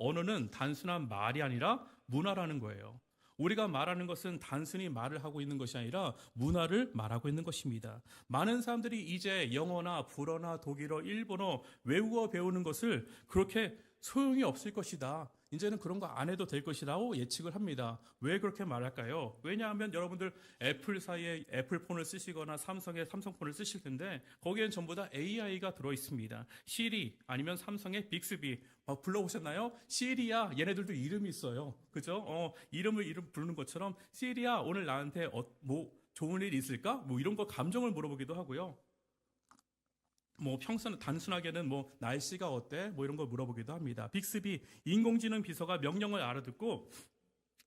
언어는 단순한 말이 아니라 문화라는 거예요. 우리가 말하는 것은 단순히 말을 하고 있는 것이 아니라 문화를 말하고 있는 것입니다. 많은 사람들이 이제 영어나 불어나 독일어, 일본어, 외국어 배우는 것을 그렇게 소용이 없을 것이다. 이제는 그런 거 안 해도 될 것이라고 예측을 합니다. 왜 그렇게 말할까요? 왜냐하면 여러분들 애플사의 애플폰을 쓰시거나 삼성의 삼성폰을 쓰실 텐데 거기엔 전부 다 AI가 들어있습니다. 시리 아니면 삼성의 빅스비 불러보셨나요? 시리야 얘네들도 이름이 있어요. 그죠? 이름 부르는 것처럼 시리야 오늘 나한테 뭐 좋은 일 있을까? 뭐 이런 거 감정을 물어보기도 하고요. 뭐 평소는 단순하게는 뭐 날씨가 어때? 뭐 이런 거 물어보기도 합니다. 빅스비 인공지능 비서가 명령을 알아듣고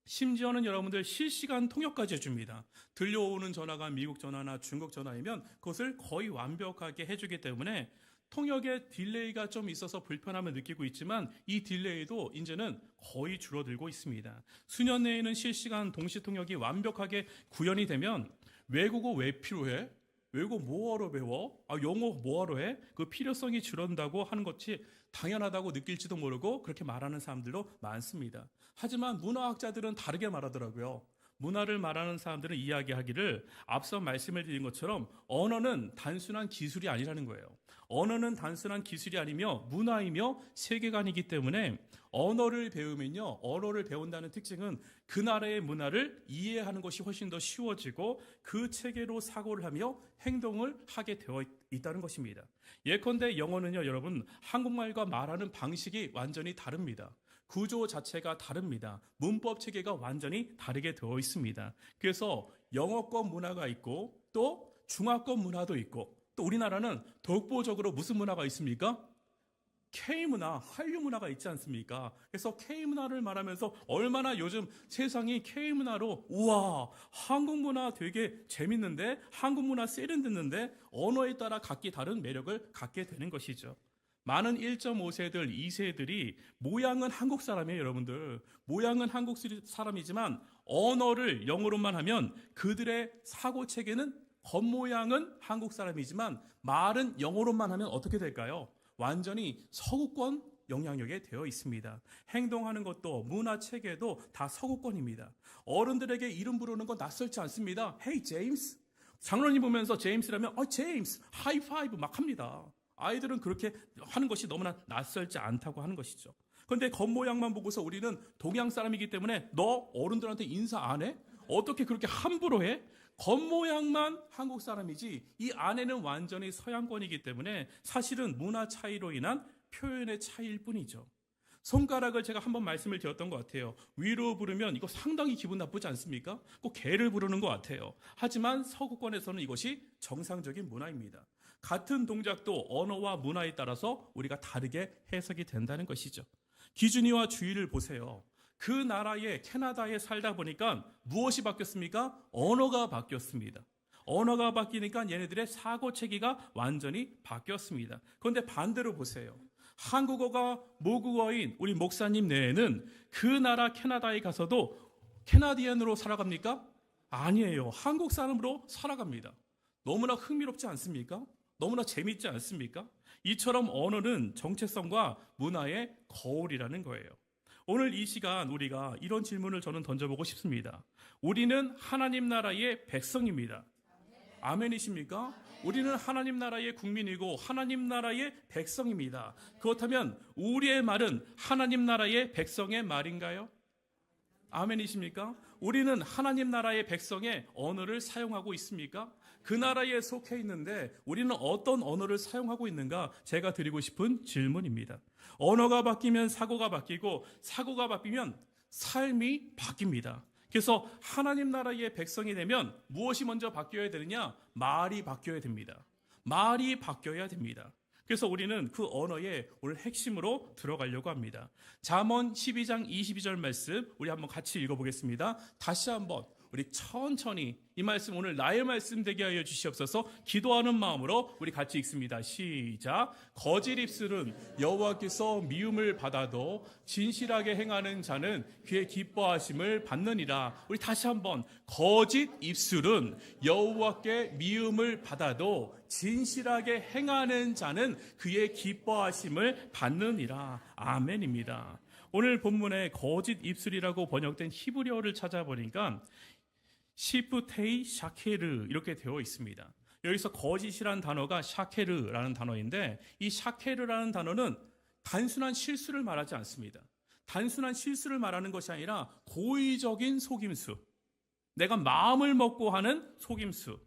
심지어는 여러분들 실시간 통역까지 해줍니다. 들려오는 전화가 미국 전화나 중국 전화이면 그것을 거의 완벽하게 해주기 때문에 통역에 딜레이가 좀 있어서 불편함을 느끼고 있지만 이 딜레이도 이제는 거의 줄어들고 있습니다. 수년 내에는 실시간 동시 통역이 완벽하게 구현이 되면 외국어 왜 필요해? 외국어 뭐하러 배워? 영어 뭐하러 해? 그 필요성이 줄어든다고 하는 것이 당연하다고 느낄지도 모르고 그렇게 말하는 사람들도 많습니다. 하지만 문화학자들은 다르게 말하더라고요. 문화를 말하는 사람들은 이야기하기를 앞서 말씀을 드린 것처럼 언어는 단순한 기술이 아니라는 거예요. 언어는 단순한 기술이 아니며 문화이며 세계관이기 때문에 언어를 배우면요. 언어를 배운다는 특징은 그 나라의 문화를 이해하는 것이 훨씬 더 쉬워지고 그 체계로 사고를 하며 행동을 하게 되어 있다는 것입니다. 예컨대 영어는요. 여러분 한국말과 말하는 방식이 완전히 다릅니다. 구조 자체가 다릅니다. 문법 체계가 완전히 다르게 되어 있습니다. 그래서 영어권 문화가 있고 또 중화권 문화도 있고 또 우리나라는 독보적으로 무슨 문화가 있습니까? K문화, 한류 문화가 있지 않습니까? 그래서 K문화를 말하면서 얼마나 요즘 세상이 K문화로 우와 한국 문화 되게 재밌는데 한국 문화 세련됐는데 언어에 따라 각기 다른 매력을 갖게 되는 것이죠. 많은 1.5세들, 2세들이 모양은 한국 사람이에요, 여러분들. 모양은 한국 사람이지만 언어를 영어로만 하면 그들의 사고체계는 겉모양은 한국 사람이지만 말은 영어로만 하면 어떻게 될까요? 완전히 서구권 영향력에 되어 있습니다. 행동하는 것도 문화체계도 다 서구권입니다. 어른들에게 이름 부르는 건 낯설지 않습니다. Hey, 제임스. 장로님 보면서 제임스라면 제임스, 하이파이브 막 합니다. 아이들은 그렇게 하는 것이 너무나 낯설지 않다고 하는 것이죠. 그런데 겉모양만 보고서 우리는 동양 사람이기 때문에 너 어른들한테 인사 안 해? 어떻게 그렇게 함부로 해? 겉모양만 한국 사람이지 이 안에는 완전히 서양권이기 때문에 사실은 문화 차이로 인한 표현의 차이일 뿐이죠. 손가락을 제가 한번 말씀을 드렸던 것 같아요. 위로 부르면 이거 상당히 기분 나쁘지 않습니까? 꼭 개를 부르는 것 같아요. 하지만 서구권에서는 이것이 정상적인 문화입니다. 같은 동작도 언어와 문화에 따라서 우리가 다르게 해석이 된다는 것이죠. 기준이와 주의를 보세요. 그 나라의 캐나다에 살다 보니까 무엇이 바뀌었습니까? 언어가 바뀌었습니다. 언어가 바뀌니까 얘네들의 사고체계가 완전히 바뀌었습니다. 그런데 반대로 보세요. 한국어가 모국어인 우리 목사님 내에는 그 나라 캐나다에 가서도 캐나디언으로 살아갑니까? 아니에요. 한국 사람으로 살아갑니다. 너무나 흥미롭지 않습니까? 너무나 재밌지 않습니까? 이처럼 언어는 정체성과 문화의 거울이라는 거예요. 오늘 이 시간 우리가 이런 질문을 저는 던져보고 싶습니다. 우리는 하나님 나라의 백성입니다. 아멘이십니까? 우리는 하나님 나라의 국민이고 하나님 나라의 백성입니다. 그렇다면 우리의 말은 하나님 나라의 백성의 말인가요? 아멘이십니까? 우리는 하나님 나라의 백성의 언어를 사용하고 있습니까? 그 나라에 속해 있는데 우리는 어떤 언어를 사용하고 있는가? 제가 드리고 싶은 질문입니다. 언어가 바뀌면 사고가 바뀌고 사고가 바뀌면 삶이 바뀝니다. 그래서 하나님 나라의 백성이 되면 무엇이 먼저 바뀌어야 되느냐? 말이 바뀌어야 됩니다. 말이 바뀌어야 됩니다. 그래서 우리는 그 언어의 오늘 핵심으로 들어가려고 합니다. 잠언 12장 22절 말씀 우리 한번 같이 읽어보겠습니다. 다시 한번 우리 천천히 이 말씀 오늘 나의 말씀 되게 하여 주시옵소서. 기도하는 마음으로 우리 같이 읽습니다. 시작. 거짓 입술은 여호와께서 미움을 받아도 진실하게 행하는 자는 그의 기뻐하심을 받느니라. 우리 다시 한번 거짓 입술은 여호와께 미움을 받아도 진실하게 행하는 자는 그의 기뻐하심을 받느니라. 아멘입니다. 오늘 본문에 거짓 입술이라고 번역된 히브리어를 찾아보니까 시프테이 샤케르 이렇게 되어 있습니다. 여기서 거짓이라는 단어가 샤케르라는 단어인데, 이 샤케르라는 단어는 단순한 실수를 말하지 않습니다. 단순한 실수를 말하는 것이 아니라 고의적인 속임수, 내가 마음을 먹고 하는 속임수,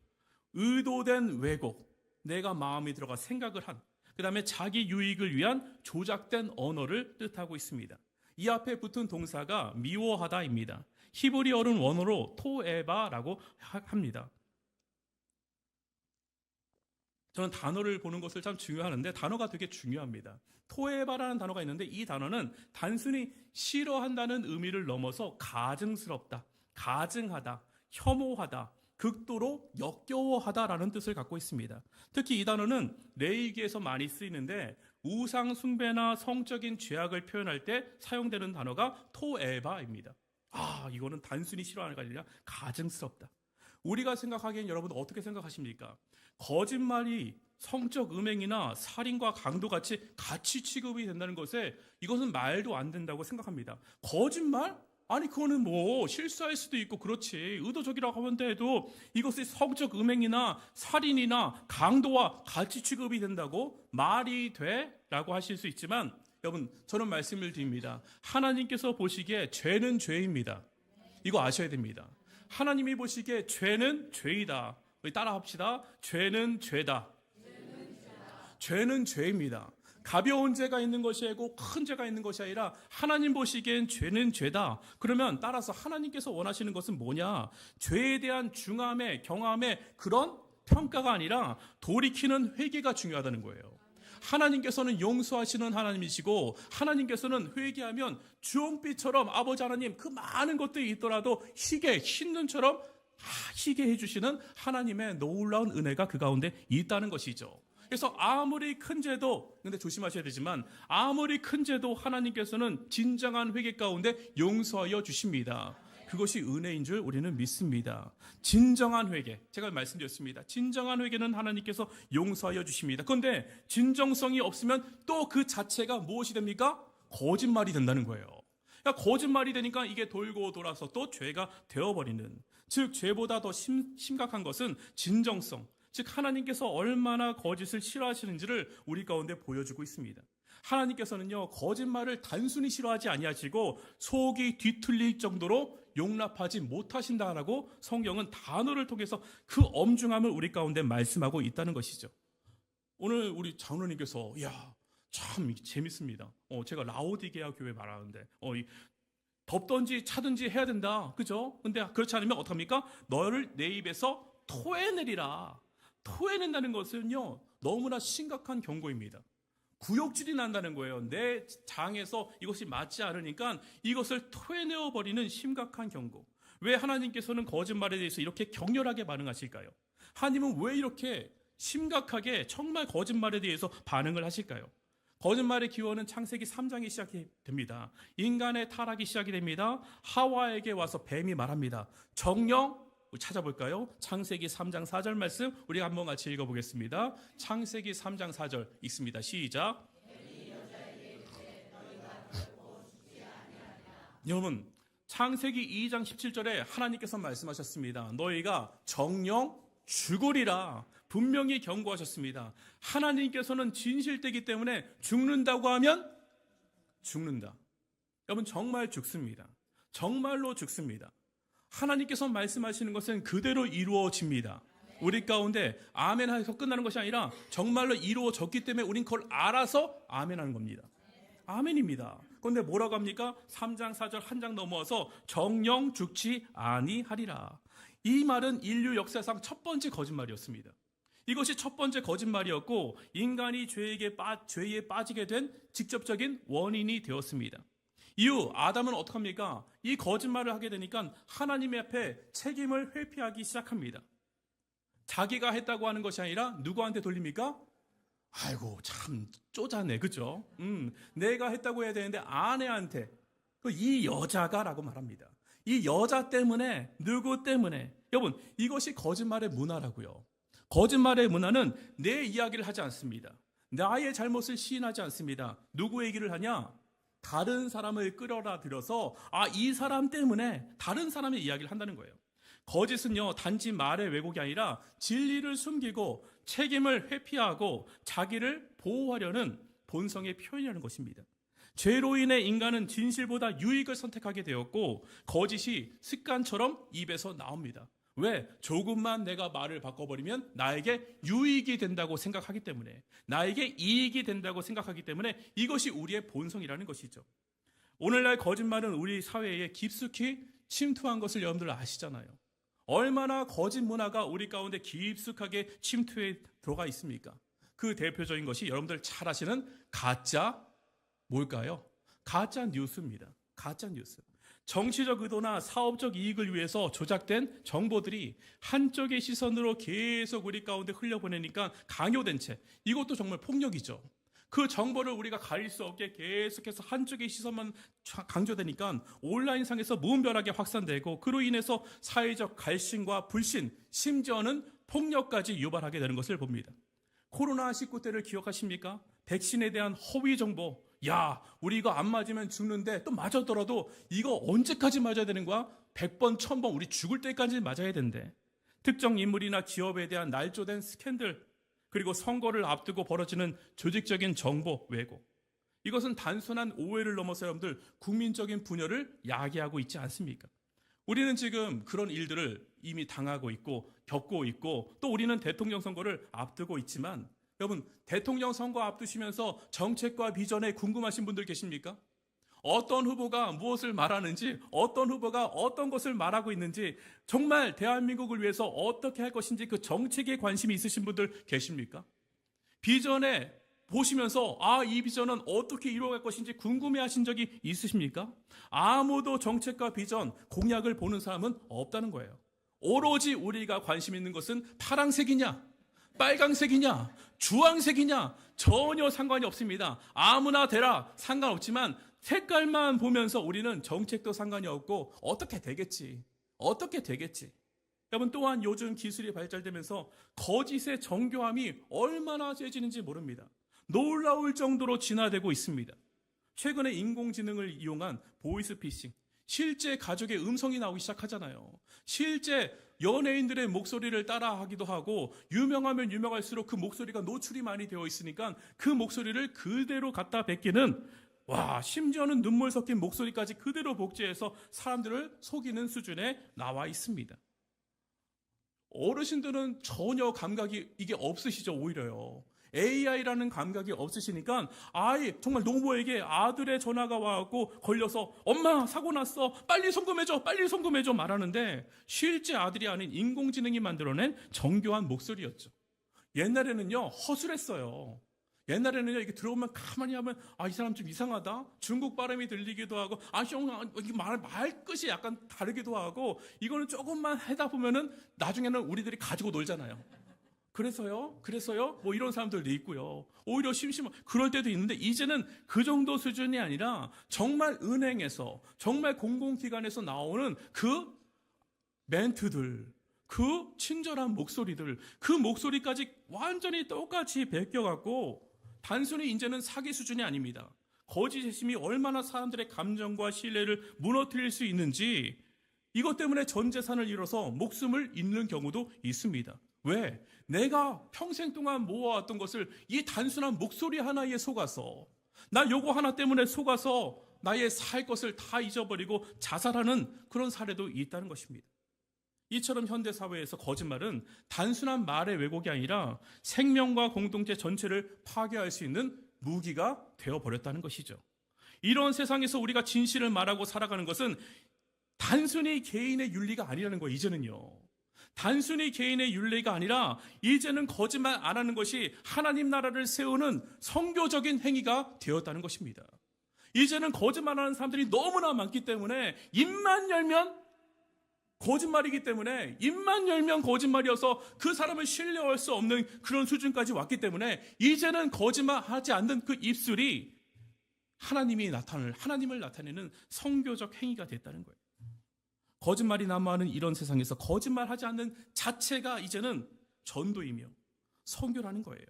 의도된 왜곡, 내가 마음이 들어가 생각을 한, 그 다음에 자기 유익을 위한 조작된 언어를 뜻하고 있습니다. 이 앞에 붙은 동사가 미워하다입니다. 히브리어는 원어로 토에바라고 합니다. 저는 단어를 보는 것을 참 중요하는데 단어가 되게 중요합니다. 토에바라는 단어가 있는데, 이 단어는 단순히 싫어한다는 의미를 넘어서 가증스럽다, 가증하다, 혐오하다, 극도로 역겨워하다라는 뜻을 갖고 있습니다. 특히 이 단어는 레위기에서 많이 쓰이는데, 우상 숭배나 성적인 죄악을 표현할 때 사용되는 단어가 토에바입니다. 이거는 단순히 싫어하는 게 아니라 가증스럽다. 우리가 생각하기엔 여러분 어떻게 생각하십니까? 거짓말이 성적 음행이나 살인과 강도같이 같이 취급이 된다는 것에 이것은 말도 안 된다고 생각합니다. 거짓말? 아니 그거는 뭐 실수할 수도 있고 그렇지, 의도적이라고 하면 돼도 이것이 성적 음행이나 살인이나 강도와 같이 취급이 된다고 말이 돼? 라고 하실 수 있지만, 여러분 저는 말씀을 드립니다. 하나님께서 보시기에 죄는 죄입니다. 이거 아셔야 됩니다. 하나님이 보시기에 죄는 죄이다. 우리 따라 합시다. 죄는 죄다. 죄는 죄입니다. 가벼운 죄가 있는 것이 아니고 큰 죄가 있는 것이 아니라 하나님 보시기엔 죄는 죄다. 그러면 따라서 하나님께서 원하시는 것은 뭐냐? 죄에 대한 중함의 경함의 그런 평가가 아니라 돌이키는 회개가 중요하다는 거예요. 하나님께서는 용서하시는 하나님이시고, 하나님께서는 회개하면 주홍빛처럼 아버지 하나님 그 많은 것들이 있더라도 희게 흰 눈처럼 희게 해주시는 하나님의 놀라운 은혜가 그 가운데 있다는 것이죠. 그래서 아무리 큰 죄도, 근데 조심하셔야 되지만 아무리 큰 죄도 하나님께서는 진정한 회개 가운데 용서하여 주십니다. 그것이 은혜인 줄 우리는 믿습니다. 진정한 회개, 제가 말씀드렸습니다. 진정한 회개는 하나님께서 용서하여 주십니다. 그런데 진정성이 없으면 또 그 자체가 무엇이 됩니까? 거짓말이 된다는 거예요. 그러니까 거짓말이 되니까 이게 돌고 돌아서 또 죄가 되어버리는, 즉 죄보다 더 심각한 것은 진정성, 즉 하나님께서 얼마나 거짓을 싫어하시는지를 우리 가운데 보여주고 있습니다. 하나님께서는요, 거짓말을 단순히 싫어하지 아니하시고 속이 뒤틀릴 정도로 용납하지 못하신다라고 성경은 단어를 통해서 그 엄중함을 우리 가운데 말씀하고 있다는 것이죠. 오늘 우리 장로님께서 참 재밌습니다. 제가 라오디게아 교회 말하는데 덥든지 차든지 해야 된다, 그죠? 근데 그렇지 않으면 어떡합니까? 너를 내 입에서 토해내리라. 토해낸다는 것은요, 너무나 심각한 경고입니다. 구역질이 난다는 거예요. 내 장에서 이것이 맞지 않으니까 이것을 토해내어버리는 심각한 경고. 왜 하나님께서는 거짓말에 대해서 이렇게 격렬하게 반응하실까요? 하나님은 왜 이렇게 심각하게 정말 거짓말에 대해서 반응을 하실까요? 거짓말의 기원은 창세기 3장에 시작이 됩니다. 인간의 타락이 시작이 됩니다. 하와에게 와서 뱀이 말합니다. 정령, 찾아볼까요? 창세기 3장 4절 말씀 우리 한번 같이 읽어보겠습니다. 창세기 3장 4절 읽습니다. 시작. 여러분, 창세기 2장 17절에 하나님께서 말씀하셨습니다. 너희가 정령 죽으리라. 분명히 경고하셨습니다. 하나님께서는 진실되기 때문에 죽는다고 하면 죽는다. 여러분, 정말 죽습니다. 정말로 죽습니다. 하나님께서 말씀하시는 것은 그대로 이루어집니다. 우리 가운데 아멘 해서 끝나는 것이 아니라 정말로 이루어졌기 때문에 우린 그걸 알아서 아멘 하는 겁니다. 아멘입니다. 그런데 뭐라고 합니까? 3장 4절 한 장 넘어와서 정령 죽지 아니하리라. 이 말은 인류 역사상 첫 번째 거짓말이었습니다. 이것이 첫 번째 거짓말이었고 인간이 죄에 빠지게 된 직접적인 원인이 되었습니다. 이후 아담은 어떡합니까? 이 거짓말을 하게 되니까 하나님 앞에 책임을 회피하기 시작합니다. 자기가 했다고 하는 것이 아니라 누구한테 돌립니까? 아이고 참 쪼잔해, 그죠? 내가 했다고 해야 되는데 아내한테, 이 여자가 라고 말합니다. 이 여자 때문에, 누구 때문에. 여러분, 이것이 거짓말의 문화라고요. 거짓말의 문화는 내 이야기를 하지 않습니다. 나의 잘못을 시인하지 않습니다. 누구 얘기를 하냐? 다른 사람을 끌어다 들여서 이 사람 때문에 다른 사람의 이야기를 한다는 거예요. 거짓은요, 단지 말의 왜곡이 아니라 진리를 숨기고 책임을 회피하고 자기를 보호하려는 본성의 표현이라는 것입니다. 죄로 인해 인간은 진실보다 유익을 선택하게 되었고 거짓이 습관처럼 입에서 나옵니다. 왜? 조금만 내가 말을 바꿔버리면 나에게 유익이 된다고 생각하기 때문에, 나에게 이익이 된다고 생각하기 때문에 이것이 우리의 본성이라는 것이죠. 오늘날 거짓말은 우리 사회에 깊숙이 침투한 것을 여러분들 아시잖아요. 얼마나 거짓 문화가 우리 가운데 깊숙하게 침투해 들어가 있습니까? 그 대표적인 것이 여러분들 잘 아시는 가짜 뭘까요? 가짜 뉴스입니다. 가짜 뉴스. 정치적 의도나 사업적 이익을 위해서 조작된 정보들이 한쪽의 시선으로 계속 우리 가운데 흘려보내니까 강요된 채, 이것도 정말 폭력이죠. 그 정보를 우리가 가릴 수 없게 계속해서 한쪽의 시선만 강조되니까 온라인상에서 무분별하게 확산되고 그로 인해서 사회적 갈등과 불신, 심지어는 폭력까지 유발하게 되는 것을 봅니다. 코로나19 때를 기억하십니까? 백신에 대한 허위 정보, 우리 이거 안 맞으면 죽는데 또 맞았더라도 이거 언제까지 맞아야 되는 거야? 100번, 1000번 우리 죽을 때까지 맞아야 된대. 특정 인물이나 기업에 대한 날조된 스캔들, 그리고 선거를 앞두고 벌어지는 조직적인 정보 왜곡. 이것은 단순한 오해를 넘어서 여러분들 국민적인 분열을 야기하고 있지 않습니까? 우리는 지금 그런 일들을 이미 당하고 있고 겪고 있고 또 우리는 대통령 선거를 앞두고 있지만 여러분, 대통령 선거 앞두시면서 정책과 비전에 궁금하신 분들 계십니까? 어떤 후보가 무엇을 말하는지, 어떤 후보가 어떤 것을 말하고 있는지, 정말 대한민국을 위해서 어떻게 할 것인지 그 정책에 관심이 있으신 분들 계십니까? 비전에 보시면서 이 비전은 어떻게 이루어갈 것인지 궁금해하신 적이 있으십니까? 아무도 정책과 비전, 공약을 보는 사람은 없다는 거예요. 오로지 우리가 관심 있는 것은 파랑색이냐, 빨강색이냐, 주황색이냐 전혀 상관이 없습니다. 아무나 되라 상관없지만 색깔만 보면서 우리는 정책도 상관이 없고 어떻게 되겠지. 여러분, 또한 요즘 기술이 발달되면서 거짓의 정교함이 얼마나 세지는지 모릅니다. 놀라울 정도로 진화되고 있습니다. 최근에 인공지능을 이용한 보이스피싱, 실제 가족의 음성이 나오기 시작하잖아요. 실제 연예인들의 목소리를 따라하기도 하고 유명하면 유명할수록 그 목소리가 노출이 많이 되어 있으니까 그 목소리를 그대로 갖다 베끼는, 심지어는 눈물 섞인 목소리까지 그대로 복제해서 사람들을 속이는 수준에 나와 있습니다. 어르신들은 전혀 감각이 이게 없으시죠. 오히려요. AI라는 감각이 없으시니까 정말 노모에게 아들의 전화가 와갖고 걸려서 엄마 사고 났어, 빨리 송금해줘 말하는데 실제 아들이 아닌 인공지능이 만들어낸 정교한 목소리였죠. 옛날에는요 허술했어요. 옛날에는요 이게 들어오면 가만히 하면 이 사람 좀 이상하다, 중국 발음이 들리기도 하고 말끝이 약간 다르기도 하고, 이거는 조금만 하다 보면은 나중에는 우리들이 가지고 놀잖아요. 그래서요 뭐 이런 사람들도 있고요. 오히려 그럴 때도 있는데 이제는 그 정도 수준이 아니라 정말 은행에서, 정말 공공기관에서 나오는 그 멘트들, 그 친절한 목소리들, 그 목소리까지 완전히 똑같이 베껴갖고 단순히 이제는 사기 수준이 아닙니다. 거짓의 힘이 얼마나 사람들의 감정과 신뢰를 무너뜨릴 수 있는지, 이것 때문에 전 재산을 잃어서 목숨을 잃는 경우도 있습니다. 왜? 내가 평생 동안 모아왔던 것을 이 단순한 목소리 하나에 속아서, 나 요거 하나 때문에 속아서 나의 살 것을 다 잊어버리고 자살하는 그런 사례도 있다는 것입니다. 이처럼 현대사회에서 거짓말은 단순한 말의 왜곡이 아니라 생명과 공동체 전체를 파괴할 수 있는 무기가 되어버렸다는 것이죠. 이런 세상에서 우리가 진실을 말하고 살아가는 것은 단순히 개인의 윤리가 아니라는 거예요. 이제는요, 단순히 개인의 윤리가 아니라 이제는 거짓말 안 하는 것이 하나님 나라를 세우는 선교적인 행위가 되었다는 것입니다. 이제는 거짓말하는 사람들이 너무나 많기 때문에 입만 열면 거짓말이기 때문에, 입만 열면 거짓말이어서 그 사람을 신뢰할 수 없는 그런 수준까지 왔기 때문에 이제는 거짓말하지 않는 그 입술이 하나님을 나타내는 선교적 행위가 됐다는 거예요. 거짓말이 난무하는 이런 세상에서 거짓말하지 않는 자체가 이제는 전도이며 선교라는 거예요.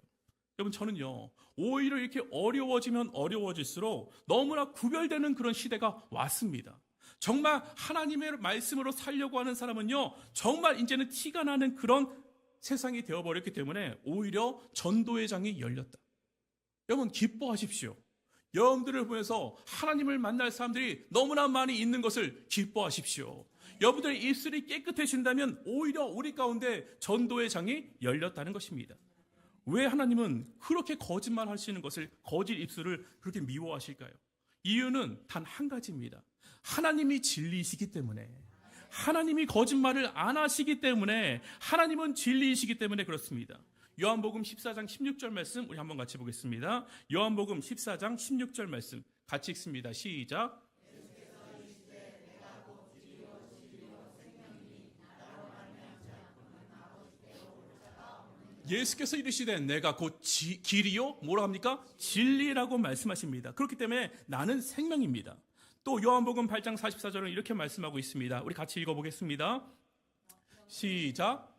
여러분 저는요 오히려 이렇게 어려워지면 어려워질수록 너무나 구별되는 그런 시대가 왔습니다. 정말 하나님의 말씀으로 살려고 하는 사람은요 정말 이제는 티가 나는 그런 세상이 되어버렸기 때문에 오히려 전도의 장이 열렸다. 여러분 기뻐하십시오. 여러분들을 보면서 하나님을 만날 사람들이 너무나 많이 있는 것을 기뻐하십시오. 여러분들의 입술이 깨끗해진다면 오히려 우리 가운데 전도의 장이 열렸다는 것입니다. 왜 하나님은 그렇게 거짓말 하시는 것을, 거짓 입술을 그렇게 미워하실까요? 이유는 단 한 가지입니다. 하나님이 진리이시기 때문에, 하나님이 거짓말을 안 하시기 때문에, 하나님은 진리이시기 때문에 그렇습니다. 요한복음 14장 16절 말씀 우리 한번 같이 보겠습니다. 요한복음 14장 16절 말씀 같이 읽습니다. 시작. 예수께서 이르시되 내가 곧 길이요 뭐라 합니까? 진리라고 말씀하십니다. 그렇기 때문에 나는 생명입니다. 또 요한복음 8장 44절은 이렇게 말씀하고 있습니다. 우리 같이 읽어보겠습니다. 시작.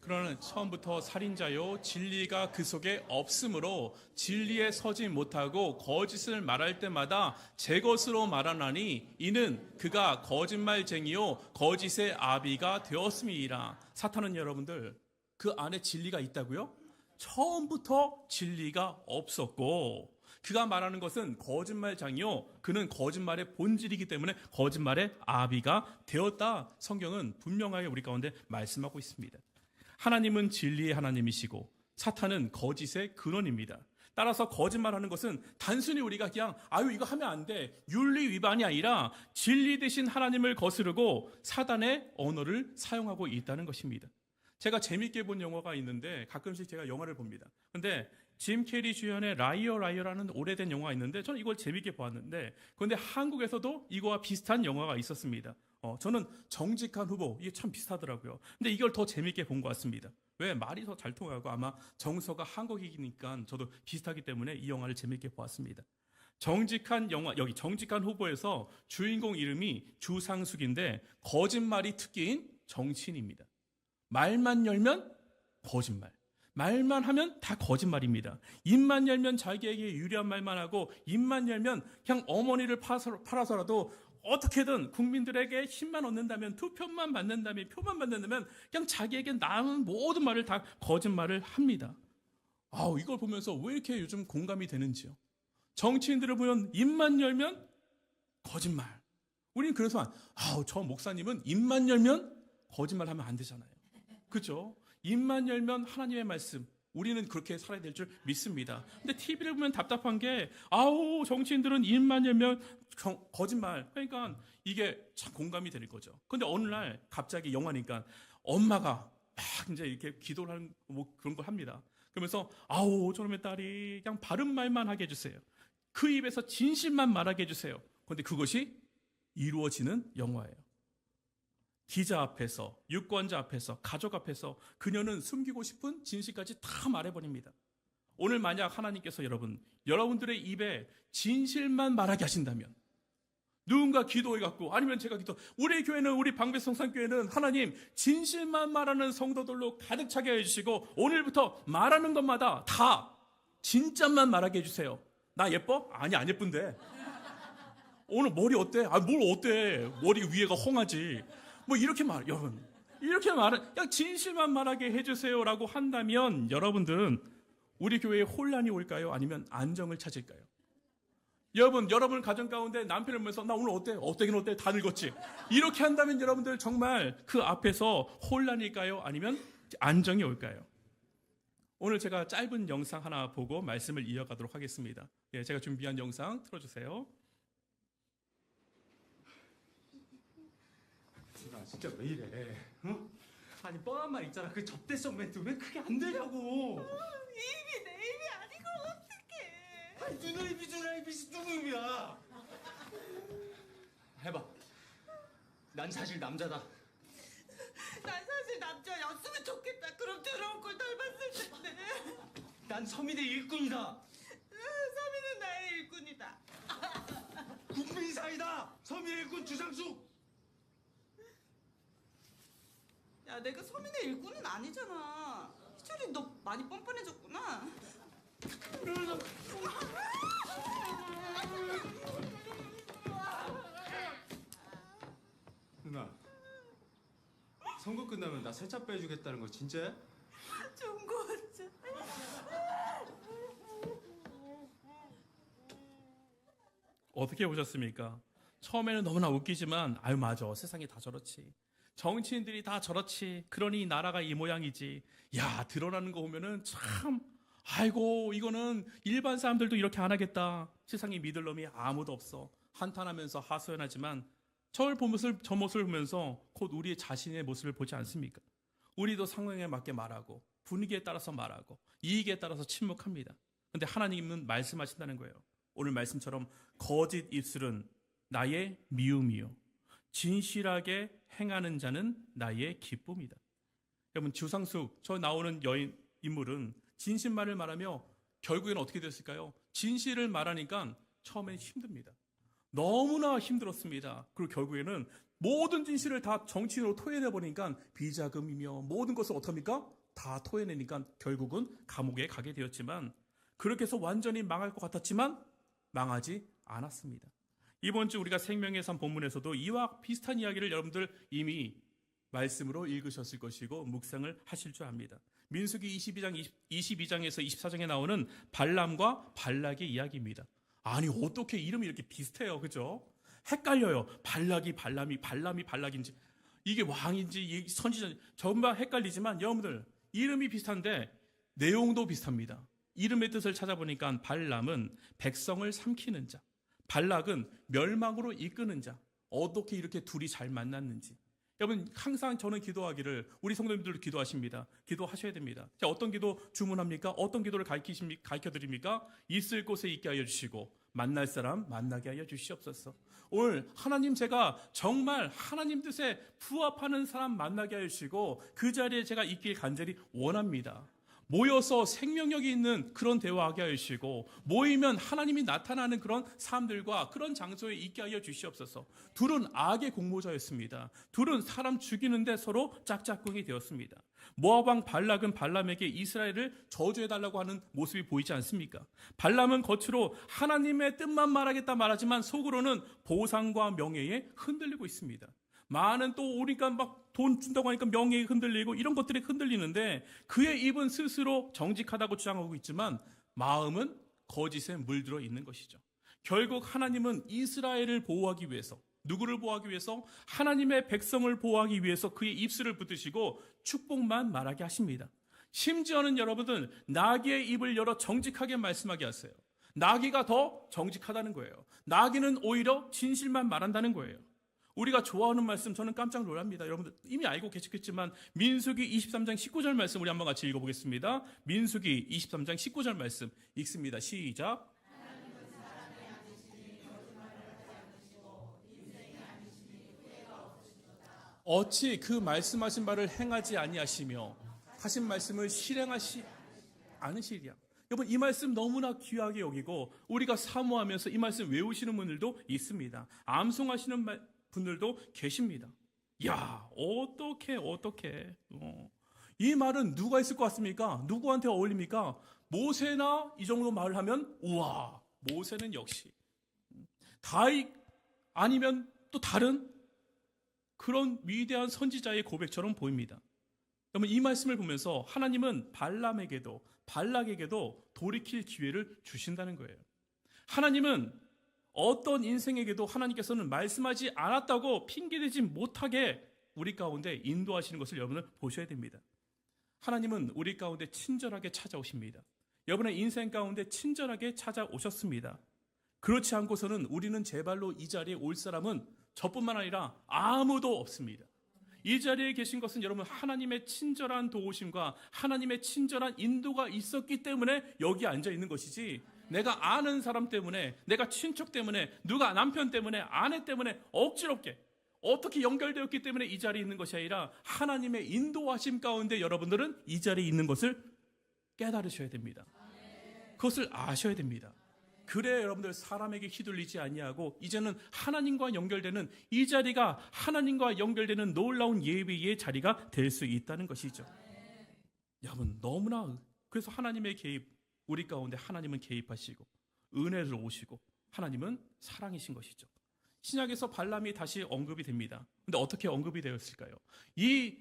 그러나 처음부터 살인자요 진리가 그 속에 없으므로 진리에 서지 못하고 거짓을 말할 때마다 제 것으로 말하나니 이는 그가 거짓말쟁이요 거짓의 아비가 되었음이니라. 사탄은 여러분들 그 안에 진리가 있다고요? 처음부터 진리가 없었고 그가 말하는 것은 거짓말장이요 그는 거짓말의 본질이기 때문에 거짓말의 아비가 되었다. 성경은 분명하게 우리 가운데 말씀하고 있습니다. 하나님은 진리의 하나님이시고 사탄은 거짓의 근원입니다. 따라서 거짓말하는 것은 단순히 우리가 그냥 이거 하면 안 돼 윤리 위반이 아니라 진리 대신 하나님을 거스르고 사단의 언어를 사용하고 있다는 것입니다. 제가 재밌게 본 영화가 있는데 가끔씩 제가 영화를 봅니다. 근데 짐 캐리 주연의 라이어라는 오래된 영화가 있는데 저는 이걸 재밌게 보았는데 그런데 한국에서도 이거와 비슷한 영화가 있었습니다. 저는 정직한 후보 이게 참 비슷하더라고요. 근데 이걸 더 재밌게 본 것 같습니다. 왜? 말이 더 잘 통하고 아마 정서가 한국이니까 저도 비슷하기 때문에 이 영화를 재밌게 보았습니다. 정직한 영화 여기 정직한 후보에서 주인공 이름이 주상숙인데 거짓말이 특기인 정치인입니다. 말만 열면 거짓말. 말만 하면 다 거짓말입니다. 입만 열면 자기에게 유리한 말만 하고 입만 열면 그냥 어머니를 팔아서라도 어떻게든 국민들에게 힘만 얻는다면 투표만 받는다면 표만 받는다면 그냥 자기에게 남은 모든 말을 다 거짓말을 합니다. 이걸 보면서 왜 이렇게 요즘 공감이 되는지요. 정치인들을 보면 입만 열면 거짓말. 우리는 그래서 저 목사님은 입만 열면 거짓말하면 안 되잖아요. 그렇죠? 입만 열면 하나님의 말씀. 우리는 그렇게 살아야 될 줄 믿습니다. 근데 TV를 보면 답답한 게 정치인들은 입만 열면 거짓말. 그러니까 이게 참 공감이 되는 거죠. 근데 어느 날 갑자기 영화니까 엄마가 막 이제 이렇게 기도를 하는 그런 걸 합니다. 그러면서 저놈의 딸이 그냥 바른 말만 하게 해주세요. 그 입에서 진실만 말하게 해주세요. 그런데 그것이 이루어지는 영화예요. 기자 앞에서, 유권자 앞에서, 가족 앞에서 그녀는 숨기고 싶은 진실까지 다 말해버립니다. 오늘 만약 하나님께서 여러분들의 입에 진실만 말하게 하신다면 누군가 기도해갖고 아니면 제가 우리 교회는 우리 방배성산교회는 하나님 진실만 말하는 성도들로 가득 차게 해주시고 오늘부터 말하는 것마다 다 진짜만 말하게 해주세요. 나 예뻐? 아니 안 예쁜데. 오늘 머리 어때? 뭘 어때? 머리 위에가 헝하지. 이렇게 여러분 이렇게 그냥 진실만 말하게 해주세요라고 한다면 여러분들은 우리 교회에 혼란이 올까요? 아니면 안정을 찾을까요? 여러분 가정 가운데 남편을 보면서 나 오늘 어때? 어때긴 어때? 다 늙었지? 이렇게 한다면 여러분들 정말 그 앞에서 혼란일까요? 아니면 안정이 올까요? 오늘 제가 짧은 영상 하나 보고 말씀을 이어가도록 하겠습니다. 제가 준비한 영상 틀어주세요. 진짜 왜 이래? 어? 아니 뻔한 말 있잖아. 그 접대성 멘트 왜 그게 안 되냐고. 입이 내 입이 아니고 어떡해. 아니 누구 입이잖아. 입이 누구 입이야? 해봐. 난 사실 남자다. 난 사실 남자였으면 좋겠다. 그럼 더러운 걸 닮았을 텐데. 난 서민의 일꾼이다. 서민은 나의 일꾼이다. 국민사이다. 서민의 일꾼 주상숙. 야, 내가 서민의 일꾼은 아니잖아. 희철이 너 많이 뻔뻔해졌구나. 누나, 선거 끝나면 나 세차 빼주겠다는 거 진짜야? 좋은 거 같아. 어떻게 보셨습니까? 처음에는 너무나 웃기지만 아유 맞아 세상이 다 저렇지 정치인들이 다 저렇지 그러니 이 나라가 이 모양이지 야 드러나는 거 보면은 참 아이고 이거는 일반 사람들도 이렇게 안 하겠다 세상에 믿을 놈이 아무도 없어 한탄하면서 하소연하지만 저 모습을 보면서 곧 우리의 자신의 모습을 보지 않습니까? 우리도 상황에 맞게 말하고 분위기에 따라서 말하고 이익에 따라서 침묵합니다. 근데 하나님은 말씀하신다는 거예요. 오늘 말씀처럼 거짓 입술은 나의 미움이요 진실하게 행하는 자는 나의 기쁨이다. 여러분 주상숙 저 나오는 인물은 진실말을 말하며 결국에는 어떻게 됐을까요? 진실을 말하니까 처음엔 힘듭니다. 너무나 힘들었습니다. 그리고 결국에는 모든 진실을 다 정치인으로 토해내 보니까 비자금이며 모든 것을 어떡합니까? 다 토해내니까 결국은 감옥에 가게 되었지만 그렇게 해서 완전히 망할 것 같았지만 망하지 않았습니다. 이번 주 우리가 생명의 삶 본문에서도 이와 비슷한 이야기를 여러분들 이미 말씀으로 읽으셨을 것이고 묵상을 하실 줄 압니다. 민수기 22장에서 24장에 나오는 발람과 발락의 이야기입니다. 아니 어떻게 이름이 이렇게 비슷해요, 그죠? 헷갈려요. 발락이 발람이 발락인지 이게 왕인지 선지자인지 전부 헷갈리지만 여러분들 이름이 비슷한데 내용도 비슷합니다. 이름의 뜻을 찾아보니까 발람은 백성을 삼키는 자, 발락은 멸망으로 이끄는 자. 어떻게 이렇게 둘이 잘 만났는지. 여러분 항상 저는 기도하기를 우리 성도님들도 기도하십니다. 기도하셔야 됩니다. 자, 어떤 기도 주문합니까? 어떤 기도를 가르쳐드립니까? 있을 곳에 있게 하여 주시고 만날 사람 만나게 하여 주시옵소서. 오늘 하나님 제가 정말 하나님 뜻에 부합하는 사람 만나게 하여 주시고 그 자리에 제가 있길 간절히 원합니다. 모여서 생명력이 있는 그런 대화하게 하여 주시고 모이면 하나님이 나타나는 그런 사람들과 그런 장소에 있게 하여 주시옵소서. 둘은 악의 공모자였습니다. 둘은 사람 죽이는데 서로 짝짝꿍이 되었습니다. 모압 왕 발락은 발람에게 이스라엘을 저주해달라고 하는 모습이 보이지 않습니까? 발람은 겉으로 하나님의 뜻만 말하겠다 말하지만 속으로는 보상과 명예에 흔들리고 있습니다. 많은 또 오니까 막 돈 준다고 하니까 명예에 흔들리고 이런 것들이 흔들리는데 그의 입은 스스로 정직하다고 주장하고 있지만 마음은 거짓에 물들어 있는 것이죠. 결국 하나님은 이스라엘을 보호하기 위해서 누구를 보호하기 위해서? 하나님의 백성을 보호하기 위해서 그의 입술을 붙드시고 축복만 말하게 하십니다. 심지어는 여러분들 나귀의 입을 열어 정직하게 말씀하게 하세요. 나귀가 더 정직하다는 거예요. 나귀는 오히려 진실만 말한다는 거예요. 우리가 좋아하는 말씀 저는 깜짝 놀랍니다. 여러분들 이미 알고 계시겠지만 민수기 23장 19절 말씀 우리 한번 같이 읽어보겠습니다. 민수기 23장 19절 말씀 읽습니다. 시작. 어찌 그 말씀하신 바를 행하지 아니하시며 하신 말씀을 실행하시 않으시랴. 여러분 이 말씀 너무나 귀하게 여기고 우리가 사모하면서 이 말씀 외우시는 분들도 있습니다. 암송하시는 분들도 계십니다. 야 어떻게 이 말은 누가 있을 것 같습니까? 누구한테 어울립니까? 모세나 이 정도 말을 하면 우와 모세는 역시 다윗 아니면 또 다른 그런 위대한 선지자의 고백처럼 보입니다. 여러분 이 말씀을 보면서 하나님은 발람에게도 발락에게도 돌이킬 기회를 주신다는 거예요. 하나님은 어떤 인생에게도 하나님께서는 말씀하지 않았다고 핑계대지 못하게 우리 가운데 인도하시는 것을 여러분은 보셔야 됩니다. 하나님은 우리 가운데 친절하게 찾아오십니다. 여러분의 인생 가운데 친절하게 찾아오셨습니다. 그렇지 않고서는 우리는 제발로 이 자리에 올 사람은 저뿐만 아니라 아무도 없습니다. 이 자리에 계신 것은 여러분 하나님의 친절한 도우심과 하나님의 친절한 인도가 있었기 때문에 여기 앉아 있는 것이지 내가 아는 사람 때문에 내가 친척 때문에 누가 남편 때문에 아내 때문에 억지롭게 어떻게 연결되었기 때문에 이 자리에 있는 것이 아니라 하나님의 인도하심 가운데 여러분들은 이 자리에 있는 것을 깨달으셔야 됩니다. 그것을 아셔야 됩니다. 그래 여러분들 사람에게 휘둘리지 아니하고 이제는 하나님과 연결되는 이 자리가 하나님과 연결되는 놀라운 예배의 자리가 될 수 있다는 것이죠. 여러분 너무나 그래서 하나님의 개입 우리 가운데 하나님은 개입하시고 은혜를 오시고 하나님은 사랑이신 것이죠. 신약에서 발람이 다시 언급이 됩니다. 근데 어떻게 언급이 되었을까요? 이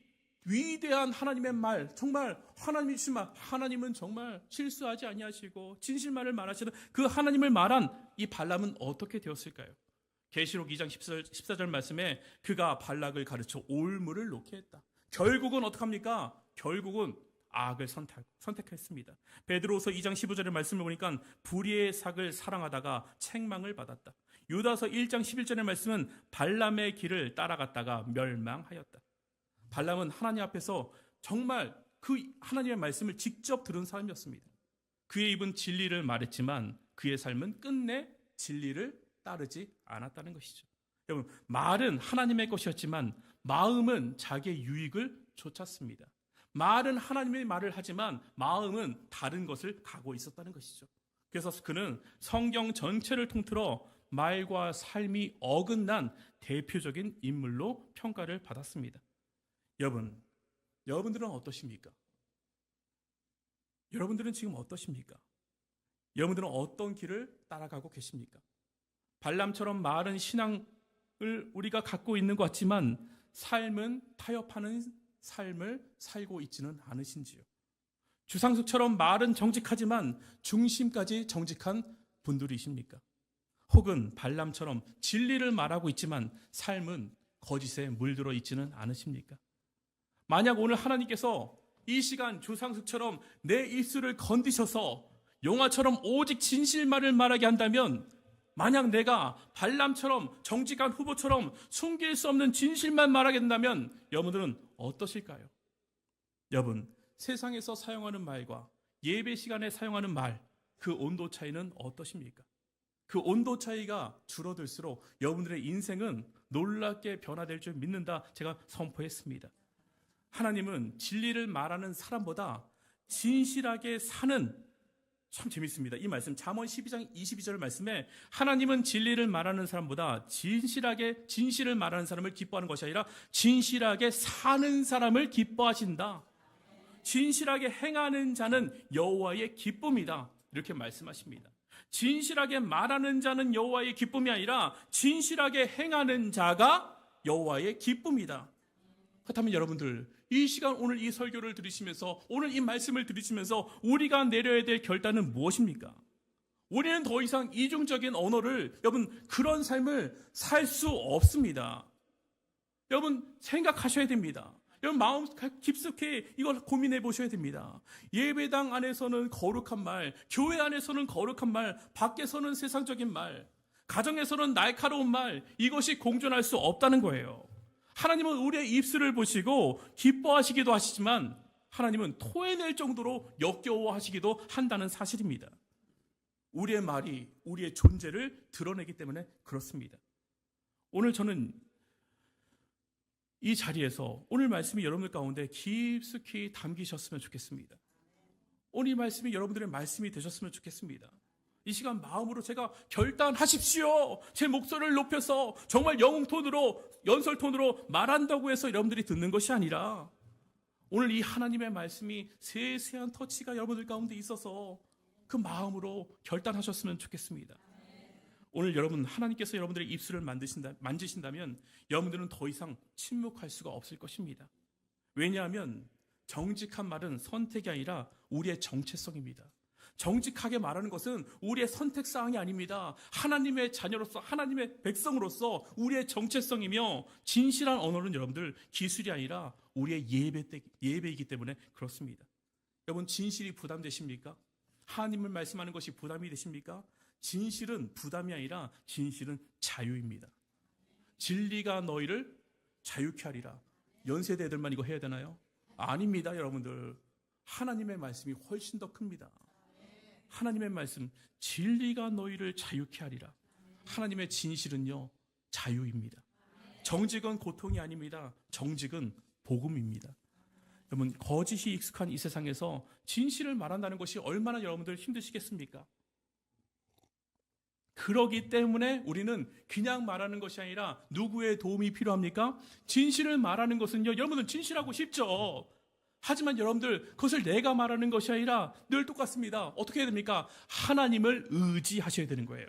위대한 하나님의 말, 정말 하나님이 주신 말, 하나님은 정말 실수하지 아니하시고 진실만을 말하시는 그 하나님을 말한 이 발람은 어떻게 되었을까요? 계시록 2장 14절 말씀에 그가 발락을 가르쳐 올무를 놓게 했다. 결국은 어떡합니까? 결국은 악을 선택했습니다. 베드로서 2장 15절의 말씀을 보니까 불의의 삭을 사랑하다가 책망을 받았다. 유다서 1장 11절의 말씀은 발람의 길을 따라갔다가 멸망하였다. 발람은 하나님 앞에서 정말 그 하나님의 말씀을 직접 들은 사람이었습니다. 그의 입은 진리를 말했지만 그의 삶은 끝내 진리를 따르지 않았다는 것이죠. 여러분, 말은 하나님의 것이었지만 마음은 자기의 유익을 쫓았습니다. 말은 하나님의 말을 하지만 마음은 다른 것을 가고 있었다는 것이죠. 그래서 그는 성경 전체를 통틀어 말과 삶이 어긋난 대표적인 인물로 평가를 받았습니다. 여러분들은 어떠십니까? 여러분들은 지금 어떠십니까? 여러분들은 어떤 길을 따라가고 계십니까? 발람처럼 말은 신앙을 우리가 갖고 있는 것 같지만 삶은 타협하는 삶을 살고 있지는 않으신지요? 주상숙처럼 말은 정직하지만 중심까지 정직한 분들이십니까? 혹은 발람처럼 진리를 말하고 있지만 삶은 거짓에 물들어 있지는 않으십니까? 만약 오늘 하나님께서 이 시간 주상숙처럼 내 입술을 건드셔서 용화처럼 오직 진실만을 말하게 한다면 만약 내가 발람처럼 정직한 후보처럼 숨길 수 없는 진실만 말하게 된다면 여러분들은 어떠실까요? 여러분, 세상에서 사용하는 말과 예배 시간에 사용하는 말, 그 온도 차이는 어떠십니까? 그 온도 차이가 줄어들수록 여러분들의 인생은 놀랍게 변화될 줄 믿는다 제가 선포했습니다. 하나님은 진리를 말하는 사람보다 진실하게 사는 참 재밌습니다. 이 말씀 잠언 12장 22절 말씀에 하나님은 진리를 말하는 사람보다 진실을 말하는 사람을 기뻐하는 것이 아니라 진실하게 사는 사람을 기뻐하신다. 진실하게 행하는 자는 여호와의 기쁨이다. 이렇게 말씀하십니다. 진실하게 말하는 자는 여호와의 기쁨이 아니라 진실하게 행하는 자가 여호와의 기쁨이다. 그렇다면 여러분들 이 시간 오늘 이 설교를 들으시면서 오늘 이 말씀을 들으시면서 우리가 내려야 될 결단은 무엇입니까? 우리는 더 이상 이중적인 언어를 여러분 그런 삶을 살 수 없습니다. 여러분 생각하셔야 됩니다. 여러분 마음 깊숙이 이걸 고민해 보셔야 됩니다. 예배당 안에서는 거룩한 말, 교회 안에서는 거룩한 말, 밖에서는 세상적인 말, 가정에서는 날카로운 말, 이것이 공존할 수 없다는 거예요. 하나님은 우리의 입술을 보시고 기뻐하시기도 하시지만 하나님은 토해낼 정도로 역겨워하시기도 한다는 사실입니다. 우리의 말이 우리의 존재를 드러내기 때문에 그렇습니다. 오늘 저는 이 자리에서 오늘 말씀이 여러분들 가운데 깊숙이 담기셨으면 좋겠습니다. 오늘 이 말씀이 여러분들의 말씀이 되셨으면 좋겠습니다. 이 시간 마음으로 제가 결단하십시오. 제 목소리를 높여서 정말 영웅톤으로 연설톤으로 말한다고 해서 여러분들이 듣는 것이 아니라 오늘 이 하나님의 말씀이 세세한 터치가 여러분들 가운데 있어서 그 마음으로 결단하셨으면 좋겠습니다. 오늘 여러분 하나님께서 여러분들의 입술을 만지신다면 여러분들은 더 이상 침묵할 수가 없을 것입니다. 왜냐하면 정직한 말은 선택이 아니라 우리의 정체성입니다. 정직하게 말하는 것은 우리의 선택사항이 아닙니다. 하나님의 자녀로서 하나님의 백성으로서 우리의 정체성이며 진실한 언어는 여러분들 기술이 아니라 우리의 예배이기 때문에 그렇습니다. 여러분 진실이 부담되십니까? 하나님을 말씀하는 것이 부담이 되십니까? 진실은 부담이 아니라 진실은 자유입니다. 진리가 너희를 자유케 하리라. 연세대 애들만 이거 해야 되나요? 아닙니다. 여러분들 하나님의 말씀이 훨씬 더 큽니다. 하나님의 말씀 진리가 너희를 자유케 하리라. 하나님의 진실은요 자유입니다. 정직은 고통이 아닙니다. 정직은 복음입니다. 여러분 거짓이 익숙한 이 세상에서 진실을 말한다는 것이 얼마나 여러분들 힘드시겠습니까? 그러기 때문에 우리는 그냥 말하는 것이 아니라 누구의 도움이 필요합니까? 진실을 말하는 것은요, 여러분은 진실하고 싶죠. 하지만 여러분들 그것을 내가 말하는 것이 아니라 늘 똑같습니다. 어떻게 해야 됩니까? 하나님을 의지하셔야 되는 거예요.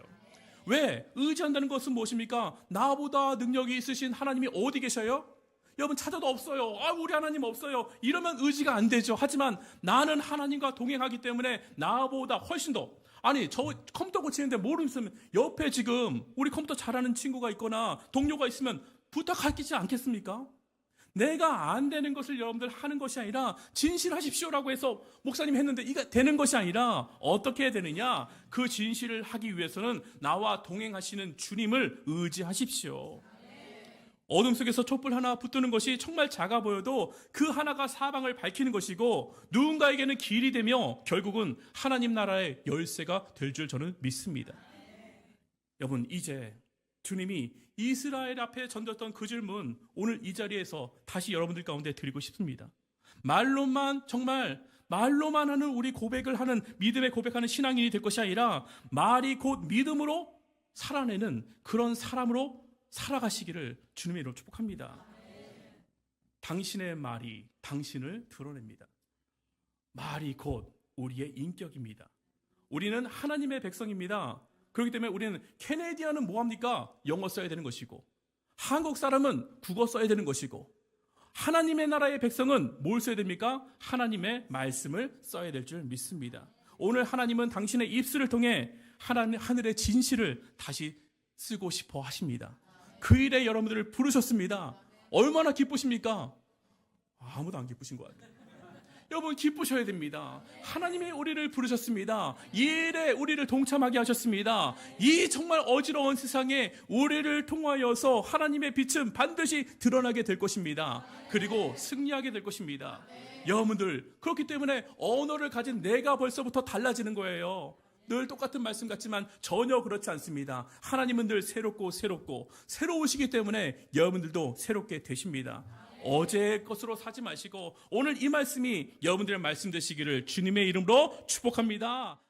왜? 의지한다는 것은 무엇입니까? 나보다 능력이 있으신 하나님이 어디 계셔요? 여러분 찾아도 없어요. 우리 하나님 없어요. 이러면 의지가 안 되죠. 하지만 나는 하나님과 동행하기 때문에 나보다 훨씬 더, 아니 저 컴퓨터 고치는데 모르면 옆에 지금 우리 컴퓨터 잘하는 친구가 있거나 동료가 있으면 부탁하지 않겠습니까? 내가 안 되는 것을 여러분들 하는 것이 아니라 진실하십시오라고 해서 목사님 했는데 이게 되는 것이 아니라 어떻게 해야 되느냐? 그 진실을 하기 위해서는 나와 동행하시는 주님을 의지하십시오. 어둠 속에서 촛불 하나 붙드는 것이 정말 작아 보여도 그 하나가 사방을 밝히는 것이고 누군가에게는 길이 되며 결국은 하나님 나라의 열쇠가 될 줄 저는 믿습니다. 여러분, 이제 주님이 이스라엘 앞에 던졌던 그 질문, 오늘 이 자리에서 다시 여러분들 가운데 드리고 싶습니다. 말로만, 정말 말로만 하는 우리 고백을 하는, 믿음의 고백하는 신앙인이 될 것이 아니라 말이 곧 믿음으로 살아내는 그런 사람으로 살아가시기를 주님의 이름으로 축복합니다. 당신의 말이 당신을 드러냅니다. 말이 곧 우리의 인격입니다. 우리는 하나님의 백성입니다. 그렇기 때문에 우리는 캐네디언은 뭐합니까? 영어 써야 되는 것이고, 한국 사람은 국어 써야 되는 것이고, 하나님의 나라의 백성은 뭘 써야 됩니까? 하나님의 말씀을 써야 될 줄 믿습니다. 오늘 하나님은 당신의 입술을 통해 하늘의 진실을 다시 쓰고 싶어 하십니다. 그 일에 여러분들을 부르셨습니다. 얼마나 기쁘십니까? 아무도 안 기쁘신 것 같아요. 여러분, 기쁘셔야 됩니다. 하나님이 우리를 부르셨습니다. 이 일에 우리를 동참하게 하셨습니다. 이 정말 어지러운 세상에 우리를 통하여서 하나님의 빛은 반드시 드러나게 될 것입니다. 그리고 승리하게 될 것입니다. 여러분들, 그렇기 때문에 언어를 가진 내가 벌써부터 달라지는 거예요. 늘 똑같은 말씀 같지만 전혀 그렇지 않습니다. 하나님은 늘 새롭고 새로우시기 때문에 여러분들도 새롭게 되십니다. 어제의 것으로 사지 마시고 오늘 이 말씀이 여러분들의 말씀 되시기를 주님의 이름으로 축복합니다.